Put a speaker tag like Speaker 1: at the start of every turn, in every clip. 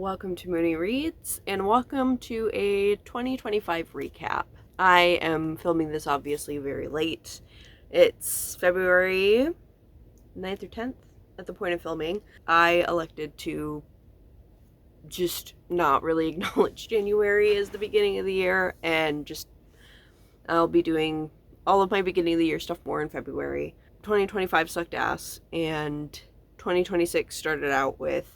Speaker 1: welcome to Mooney Reads, and welcome to a 2025 recap. I am filming this obviously very late. It's February 9th or 10th at the point of filming. I elected to just not really acknowledge January as the beginning of the year, and I'll be doing all of my beginning of the year stuff more in February. 2025 sucked ass, and 2026 started out with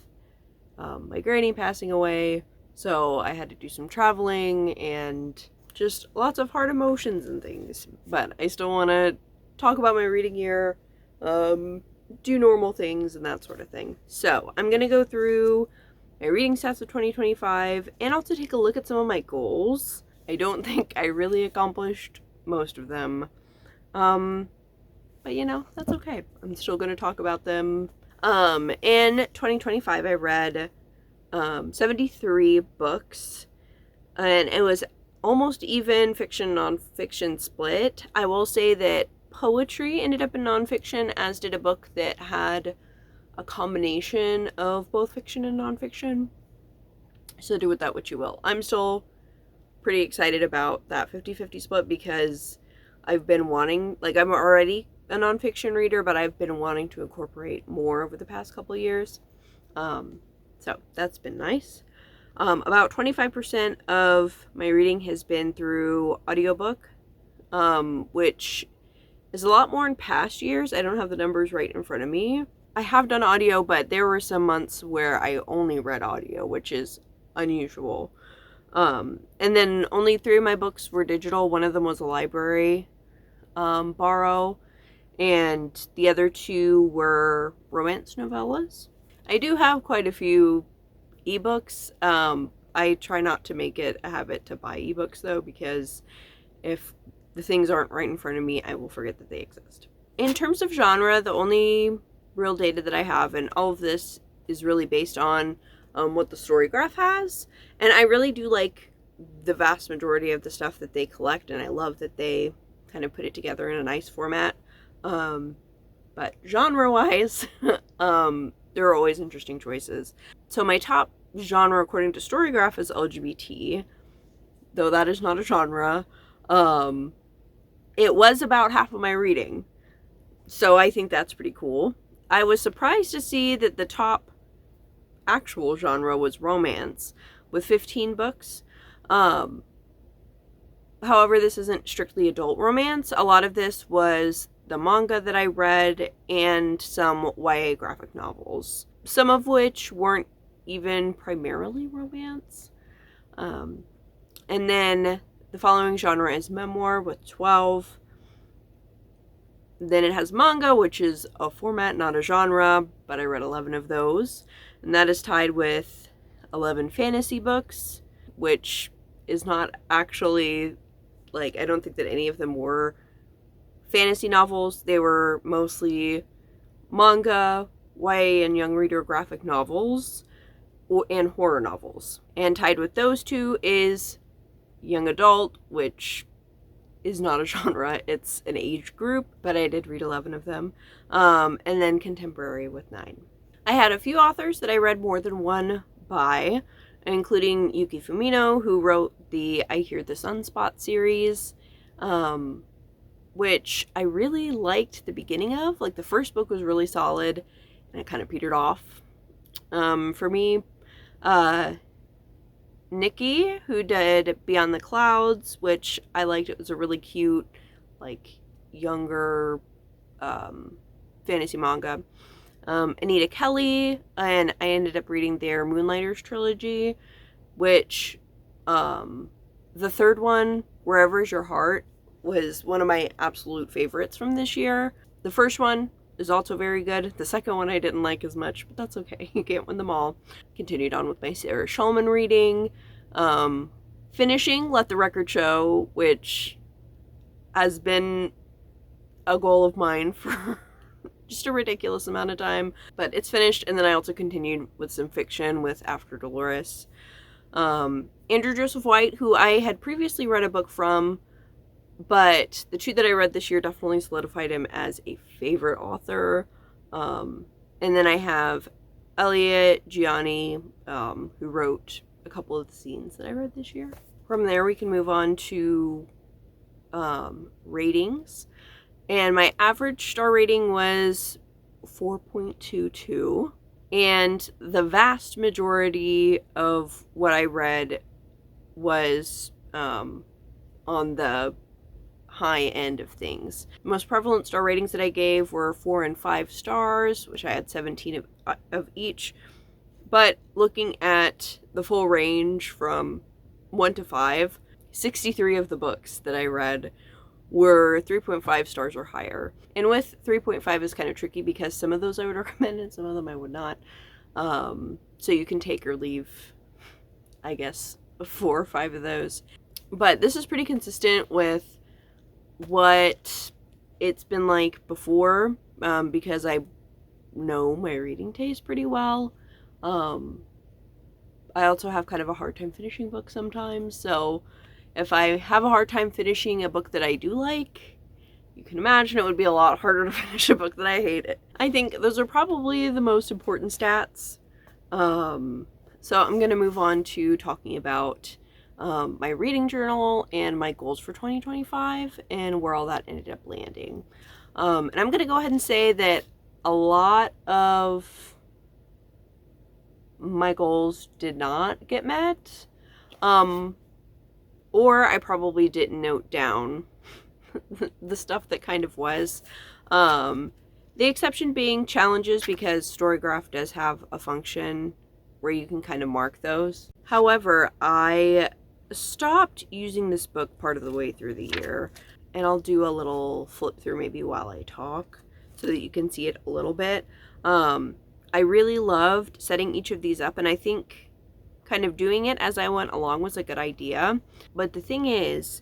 Speaker 1: my granny passing away, so I had to do some traveling and just lots of hard emotions and things. But I still want to talk about my reading year, do normal things and that sort of thing. So I'm going to go through my reading stats of 2025 and also take a look at some of my goals. I don't think I really accomplished most of them, but you know, that's okay. I'm still going to talk about them. In 2025, I read 73 books, and it was almost even fiction nonfiction split. I will say that poetry ended up in nonfiction, as did a book that had a combination of both fiction and nonfiction. So do with that what you will. I'm still pretty excited about that 50-50 split because I've been wanting, I'm already a nonfiction reader, but I've been wanting to incorporate more over the past couple of years. So that's been nice. About 25% of my reading has been through audiobook, which is a lot more in past years. I don't have the numbers right in front of me. I have done audio, but there were some months where I only read audio, which is unusual. And then only 3 of my books were digital. One of them was a library borrow, and the other 2 were romance novellas. I do have quite a few ebooks. I try not to make it a habit to buy ebooks though, because if the things aren't right in front of me, I will forget that they exist. In terms of genre, the only real data that I have, and all of this is really based on what the Storygraph has, and I really do like the vast majority of the stuff that they collect, and I love that they kind of put it together in a nice format. But genre-wise, there are always interesting choices. So my top genre according to Storygraph is LGBT, though that is not a genre. It was about half of my reading, so I think that's pretty cool. I was surprised to see that the top actual genre was romance, with 15 books. However, this isn't strictly adult romance. A lot of this was the manga that I read and some YA graphic novels, some of which weren't even primarily romance. And then the following genre is memoir with 12. Then it has manga, which is a format, not a genre, but I read 11 of those. And that is tied with 11 fantasy books, which is not actually, I don't think that any of them were fantasy novels. They were mostly manga, YA and young reader graphic novels, and horror novels. And tied with those 2 is young adult, which is not a genre, it's an age group, but I did read 11 of them. And then contemporary with 9. I had a few authors that I read more than one by, including Yuki Fumino, who wrote the I Hear the Sunspot series, which I really liked the beginning of. The first book was really solid, and it kind of petered off for me. Nikki, who did Beyond the Clouds, which I liked. It was a really cute, younger fantasy manga. Anita Kelly, and I ended up reading their Moonlighters trilogy, which the third one, Wherever Is Your Heart, was one of my absolute favorites from this year. The first one is also very good. The second one I didn't like as much, but that's okay. You can't win them all. Continued on with my Sarah Schulman reading. Finishing Let the Record Show, which has been a goal of mine for just a ridiculous amount of time, but it's finished. And then I also continued with some fiction with After Dolores. Andrew Joseph White, who I had previously read a book from, but the 2 that I read this year definitely solidified him as a favorite author. And then I have Elliot Gianni, who wrote a couple of the scenes that I read this year. From there, we can move on to ratings. And my average star rating was 4.22. And the vast majority of what I read was on the high end of things. The most prevalent star ratings that I gave were 4 and 5 stars, which I had 17 of each. But looking at the full range from 1 to 5, 63 of the books that I read were 3.5 stars or higher. And with 3.5 is kind of tricky because some of those I would recommend and some of them I would not. So you can take or leave, I guess, 4 or 5 of those. But this is pretty consistent with what it's been like before, because I know my reading taste pretty well. I also have kind of a hard time finishing books sometimes, so if I have a hard time finishing a book that I do like, you can imagine it would be a lot harder to finish a book that I hate. I think those are probably the most important stats. So I'm going to move on to talking about my reading journal and my goals for 2025 and where all that ended up landing. And I'm going to go ahead and say that a lot of my goals did not get met. Or I probably didn't note down the stuff that kind of was. The exception being challenges, because Storygraph does have a function where you can kind of mark those. However, I stopped using this book part of the way through the year, and I'll do a little flip through maybe while I talk so that you can see it a little bit. I really loved setting each of these up, and I think kind of doing it as I went along was a good idea. But the thing is,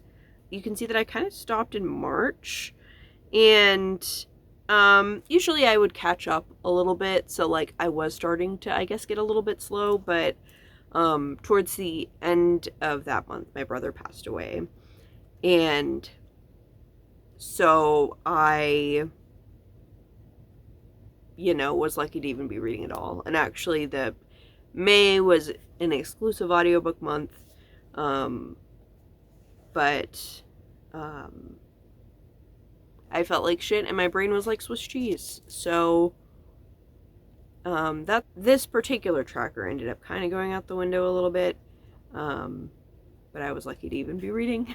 Speaker 1: you can see that I kind of stopped in March, and usually I would catch up a little bit, so like I was starting to, I guess, get a little bit slow, but towards the end of that month my brother passed away, and so I was lucky to even be reading it all. And actually the May was an exclusive audiobook month, but I felt like shit and my brain was like Swiss cheese. So that this particular tracker ended up kind of going out the window a little bit, but I was lucky to even be reading.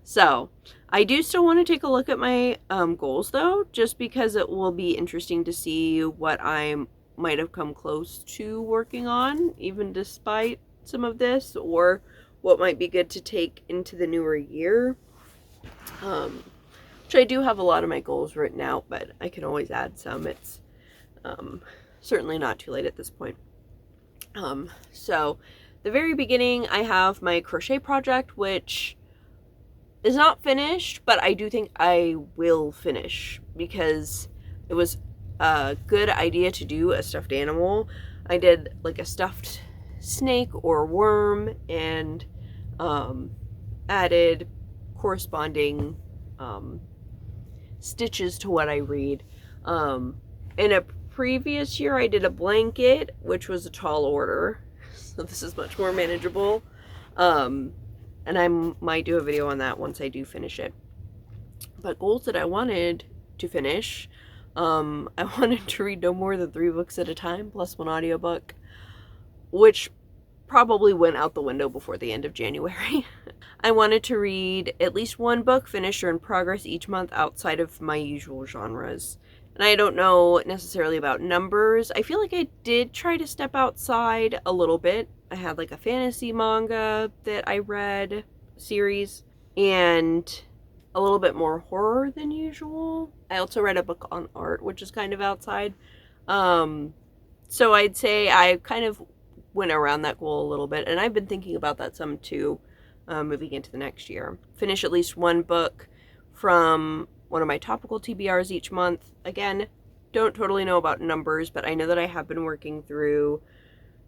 Speaker 1: So I do still want to take a look at my goals though, just because it will be interesting to see what I might have come close to working on, even despite some of this, or what might be good to take into the newer year. Which I do have a lot of my goals written out, but I can always add some. It's certainly not too late at this point. So the very beginning, I have my crochet project, which is not finished, but I do think I will finish because it was a good idea to do a stuffed animal. I did like a stuffed snake or worm and added corresponding stitches to what I read. In a previous year I did a blanket, which was a tall order, so this is much more manageable. And I might do a video on that once I do finish it. But goals that I wanted to finish, I wanted to read no more than 3 books at a time, plus 1 audiobook, which probably went out the window before the end of January. I wanted to read at least 1 book, finished or in progress, each month outside of my usual genres. And I don't know necessarily about numbers. I feel like I did try to step outside a little bit. I had like a fantasy manga that I read series and a little bit more horror than usual. I also read a book on art, which is kind of outside. So I'd say I kind of went around that goal a little bit, and I've been thinking about that some too, moving into the next year. Finish at least 1 book from one of my topical TBRs each month. Again, don't totally know about numbers, but I know that I have been working through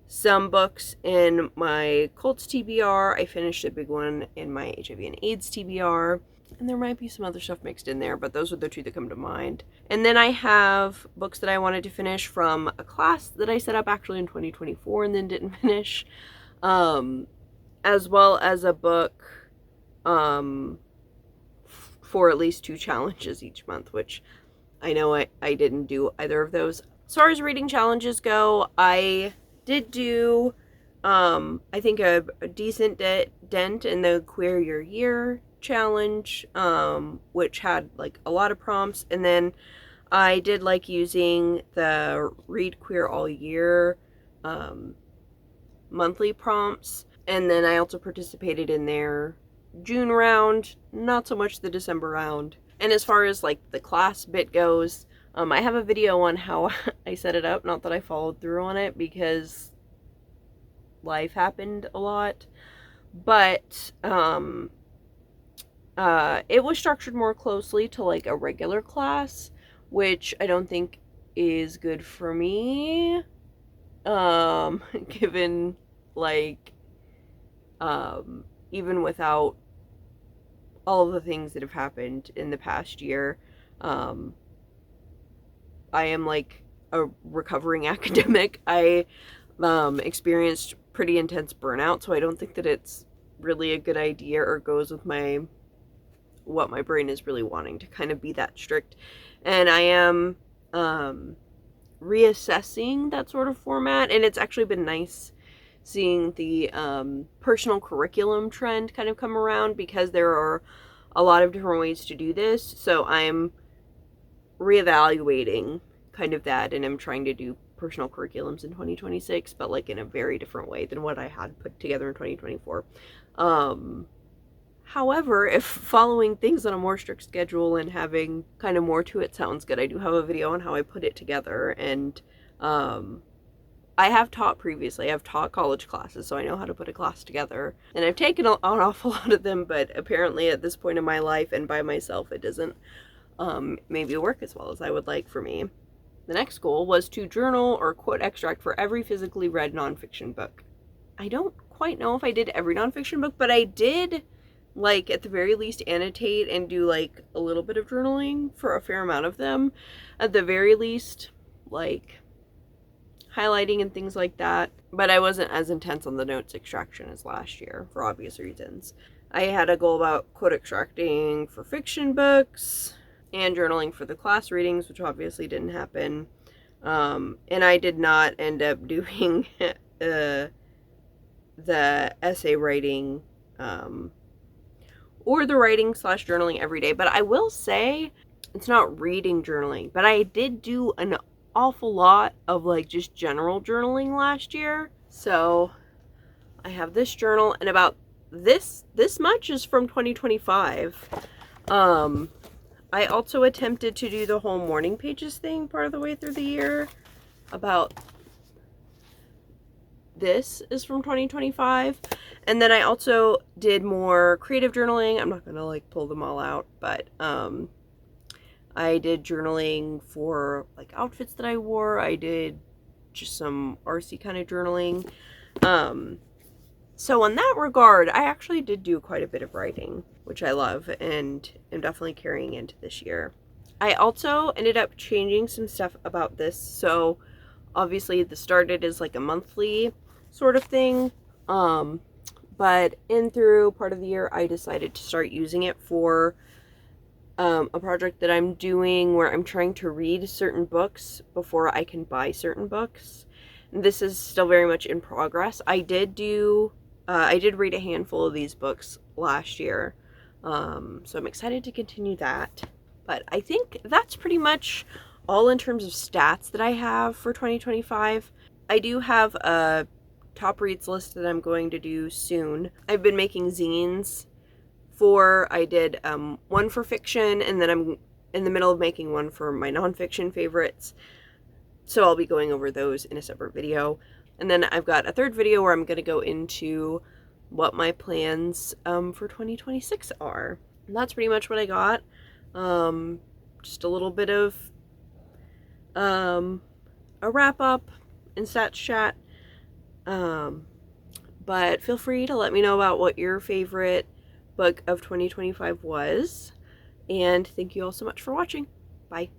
Speaker 1: some books in my cults TBR. I finished a big one in my HIV and AIDS TBR. And there might be some other stuff mixed in there, but those are the two that come to mind. And then I have books that I wanted to finish from a class that I set up actually in 2024 and then didn't finish. As well as a book for at least 2 challenges each month, which I know I didn't do either of those. As far as reading challenges go, I did do, I think a decent dent in the Queer Your Year challenge, which had like a lot of prompts. And then I did like using the Read Queer All Year monthly prompts. And then I also participated in their June round, not so much the December round. And as far as like the class bit goes, I have a video on how I set it up. Not that I followed through on it because life happened a lot. But it was structured more closely to like a regular class, which I don't think is good for me. Given like, even without all of the things that have happened in the past year, I am like a recovering academic. I experienced pretty intense burnout, so I don't think that it's really a good idea or goes with what my brain is really wanting to kind of be that strict. And I am reassessing that sort of format, and it's actually been nice seeing the personal curriculum trend kind of come around, because there are a lot of different ways to do this. So I'm reevaluating kind of that, and I'm trying to do personal curriculums in 2026, but like in a very different way than what I had put together in 2024. However, if following things on a more strict schedule and having kind of more to it sounds good, I do have a video on how I put it together. And I have taught previously. I've taught college classes, so I know how to put a class together. And I've taken an awful lot of them, but apparently at this point in my life and by myself, it doesn't maybe work as well as I would like for me. The next goal was to journal or quote extract for every physically read nonfiction book. I don't quite know if I did every nonfiction book, but I did, like, at the very least annotate and do like a little bit of journaling for a fair amount of them. At the very least, like, highlighting and things like that. But I wasn't as intense on the notes extraction as last year for obvious reasons. I had a goal about quote extracting for fiction books and journaling for the class readings, which obviously didn't happen. And I did not end up doing the essay writing or the writing / journaling every day. But I will say it's not reading journaling, but I did do an awful lot of like just general journaling last year. So I have this journal, and about this much is from 2025. I also attempted to do the whole morning pages thing part of the way through the year. About this is from 2025. And then I also did more creative journaling. I'm not gonna like pull them all out, but I did journaling for like outfits that I wore. I did just some RC kind of journaling. So in that regard, I actually did do quite a bit of writing, which I love and am definitely carrying into this year. I also ended up changing some stuff about this. So obviously the started as like a monthly sort of thing. But in through part of the year, I decided to start using it for a project that I'm doing where I'm trying to read certain books before I can buy certain books. And this is still very much in progress. I did read a handful of these books last year. So I'm excited to continue that. But I think that's pretty much all in terms of stats that I have for 2025. I do have a top reads list that I'm going to do soon. I've been making zines I did one for fiction, and then I'm in the middle of making one for my nonfiction favorites. So I'll be going over those in a separate video. And then I've got a third video where I'm going to go into what my plans for 2026 are. And that's pretty much what I got. Just a little bit of a wrap up and stats chat. But feel free to let me know about what your favorite book of 2025 was. And thank you all so much for watching. Bye.